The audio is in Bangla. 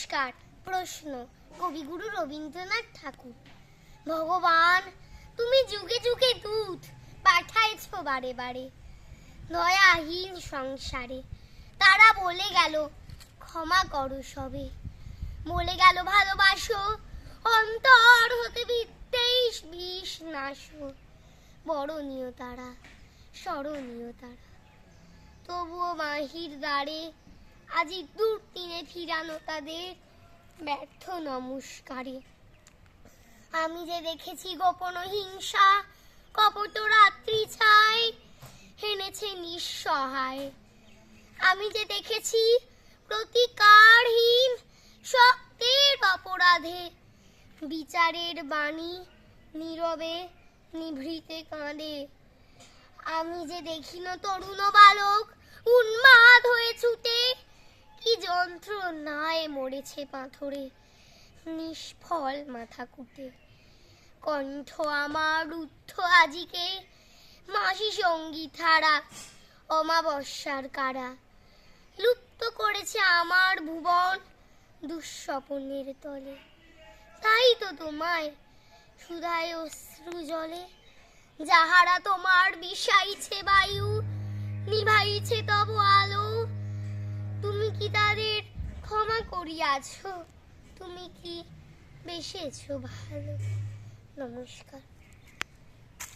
নমস্কার। প্রশ্ন কবিগুরু রবীন্দ্রনাথ ঠাকুর। ভগবান, তুমি যুগে যুগে দূত পাঠাইছ বারে বারে দয়াহীন সংসারে। তারা বলে গেল ক্ষমা করো সবে, বলে গেল ভালোবাসো, অন্তর হতে বিদ্বেষ বিষ নাশো। বরণীয় তারা, স্মরণীয় তারা, তবুও মাহির দ্বারে আজি দুর্দিনে ফিরানো তাদের ব্যর্থ নমস্কারে। আমি যে দেখেছি গোপন হিংসা, কপট রাত্রি ছায় হেনেছে নিঃসহায়। আমি যে দেখেছি প্রতিকারহীন শক্তের অপরাধে বিচারের বাণী নীরবে নিভৃতে কাঁদে। আমি যে দেখিন তরুণ বালক উন্মাদ হয়ে ছুটে কি যন্ত্রণায় মরেছে পাথরে নিষ্ফল মাথা কুটে। কণ্ঠ আমার রুদ্ধ আজিকে মাসি সঙ্গীত হারা অমাবস্যার কারা। লুপ্ত করেছে আমার ভুবন দুঃস্বপ্নের তলে। তাই তো তোমায় সুধায় অশ্রু জলে, যাহারা তোমার বিষাইছে বায়ু নিভাইছে তব আলো। তুমি কি তাদের ক্ষমা করিয়াছ? তুমি কি বেসেছ ভালো? নমস্কার।